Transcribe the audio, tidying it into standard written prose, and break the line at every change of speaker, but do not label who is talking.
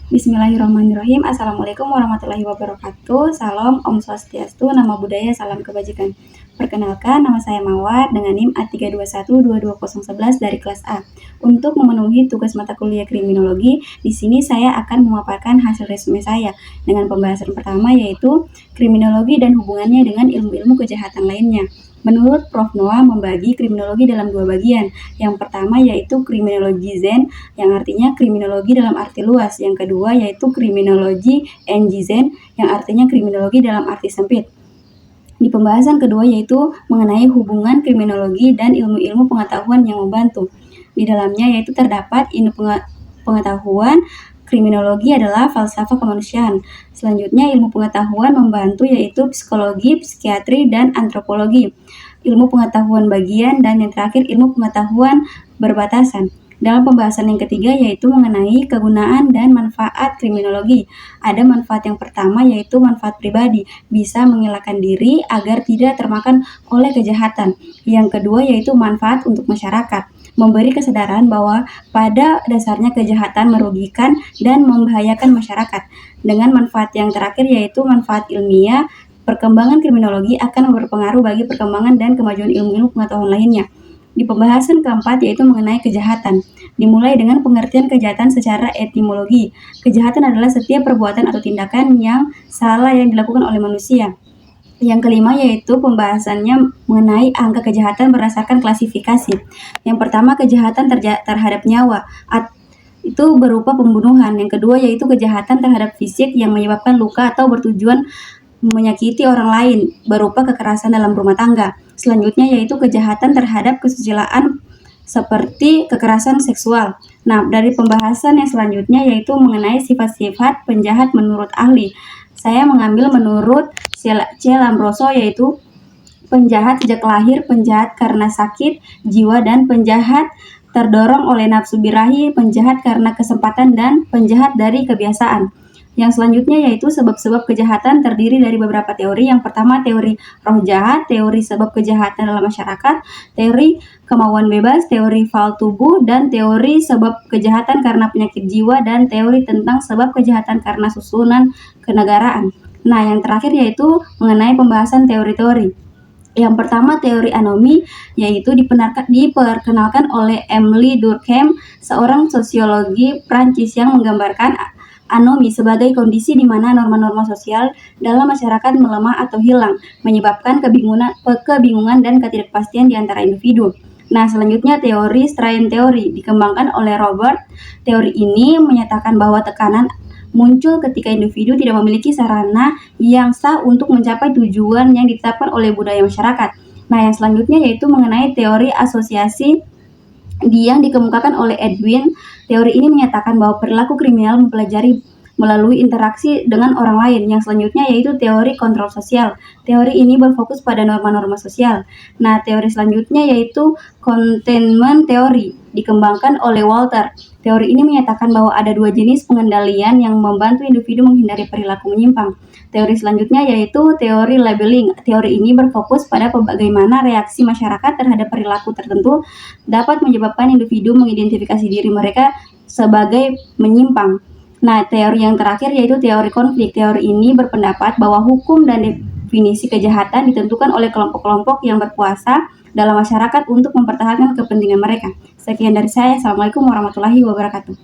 Bismillahirrahmanirrahim. Assalamualaikum warahmatullahi wabarakatuh. Salam, Om Swastiastu, Nama Budaya, Salam Kebajikan. Perkenalkan, nama saya Mawar dengan NIM A321220111 dari kelas A. Untuk memenuhi tugas mata kuliah kriminologi, di sini saya akan memaparkan hasil resume saya dengan pembahasan pertama yaitu kriminologi dan hubungannya dengan ilmu-ilmu kejahatan lainnya. Menurut Prof. Noah membagi kriminologi dalam dua bagian. Yang pertama yaitu kriminologi Zen, yang artinya kriminologi dalam arti luas. Yang kedua yaitu kriminologi Enjizen, yang artinya kriminologi dalam arti sempit. Di pembahasan kedua yaitu mengenai hubungan kriminologi dan ilmu-ilmu pengetahuan yang membantu. Di dalamnya yaitu terdapat ilmu pengetahuan. Kriminologi adalah falsafah kemanusiaan. Selanjutnya ilmu pengetahuan membantu yaitu psikologi, psikiatri, dan antropologi. Ilmu pengetahuan bagian, dan yang terakhir ilmu pengetahuan berbatasan. Dalam pembahasan yang ketiga yaitu mengenai kegunaan dan manfaat kriminologi. Ada manfaat yang pertama yaitu manfaat pribadi, bisa mengelakkan diri agar tidak termakan oleh kejahatan. Yang kedua yaitu manfaat untuk masyarakat, memberi kesadaran bahwa pada dasarnya kejahatan merugikan dan membahayakan masyarakat. Dengan manfaat yang terakhir yaitu manfaat ilmiah, perkembangan kriminologi akan berpengaruh bagi perkembangan dan kemajuan ilmu-ilmu pengetahuan lainnya. Di pembahasan keempat yaitu mengenai kejahatan. Dimulai dengan pengertian kejahatan secara etimologi. Kejahatan adalah setiap perbuatan atau tindakan yang salah yang dilakukan oleh manusia. Yang kelima yaitu pembahasannya mengenai angka kejahatan berdasarkan klasifikasi. Yang pertama kejahatan terhadap nyawa, itu berupa pembunuhan. Yang kedua yaitu kejahatan terhadap fisik yang menyebabkan luka atau bertujuan menyakiti orang lain, berupa kekerasan dalam rumah tangga. Selanjutnya yaitu kejahatan terhadap kesusilaan seperti kekerasan seksual. Nah, dari pembahasan yang selanjutnya yaitu mengenai sifat-sifat penjahat menurut ahli. Saya mengambil menurut C. Lambroso yaitu penjahat sejak lahir, penjahat karena sakit jiwa, dan penjahat terdorong oleh nafsu birahi, penjahat karena kesempatan, dan penjahat dari kebiasaan. Yang selanjutnya yaitu sebab-sebab kejahatan terdiri dari beberapa teori. Yang pertama teori roh jahat, teori sebab kejahatan dalam masyarakat, teori kemauan bebas, teori fal tubuh, dan teori sebab kejahatan karena penyakit jiwa, dan teori tentang sebab kejahatan karena susunan kenegaraan. Nah, yang terakhir yaitu mengenai pembahasan teori-teori. Yang pertama teori anomi yaitu diperkenalkan oleh Emile Durkheim, seorang sosiologi Prancis yang menggambarkan anomi sebagai kondisi di mana norma-norma sosial dalam masyarakat melemah atau hilang, menyebabkan kebingungan dan ketidakpastian di antara individu. Nah, selanjutnya teori strain teori dikembangkan oleh Robert. Teori ini menyatakan bahwa tekanan muncul ketika individu tidak memiliki sarana yang sah untuk mencapai tujuan yang ditetapkan oleh budaya masyarakat. Nah, yang selanjutnya yaitu mengenai teori asosiasi yang dikemukakan oleh Edwin. Teori ini menyatakan bahwa perilaku kriminal mempelajari melalui interaksi dengan orang lain. Yang selanjutnya yaitu teori kontrol sosial. Teori ini berfokus pada norma-norma sosial. Nah, teori selanjutnya yaitu containment teori, dikembangkan oleh Walter. Teori ini menyatakan bahwa ada dua jenis pengendalian yang membantu individu menghindari perilaku menyimpang. Teori selanjutnya yaitu teori labeling. Teori ini berfokus pada bagaimana reaksi masyarakat terhadap perilaku tertentu dapat menyebabkan individu mengidentifikasi diri mereka sebagai menyimpang. Nah, teori yang terakhir yaitu teori konflik. Teori ini berpendapat bahwa hukum dan definisi kejahatan ditentukan oleh kelompok-kelompok yang berkuasa dalam masyarakat untuk mempertahankan kepentingan mereka. Sekian dari saya. Assalamualaikum warahmatullahi wabarakatuh.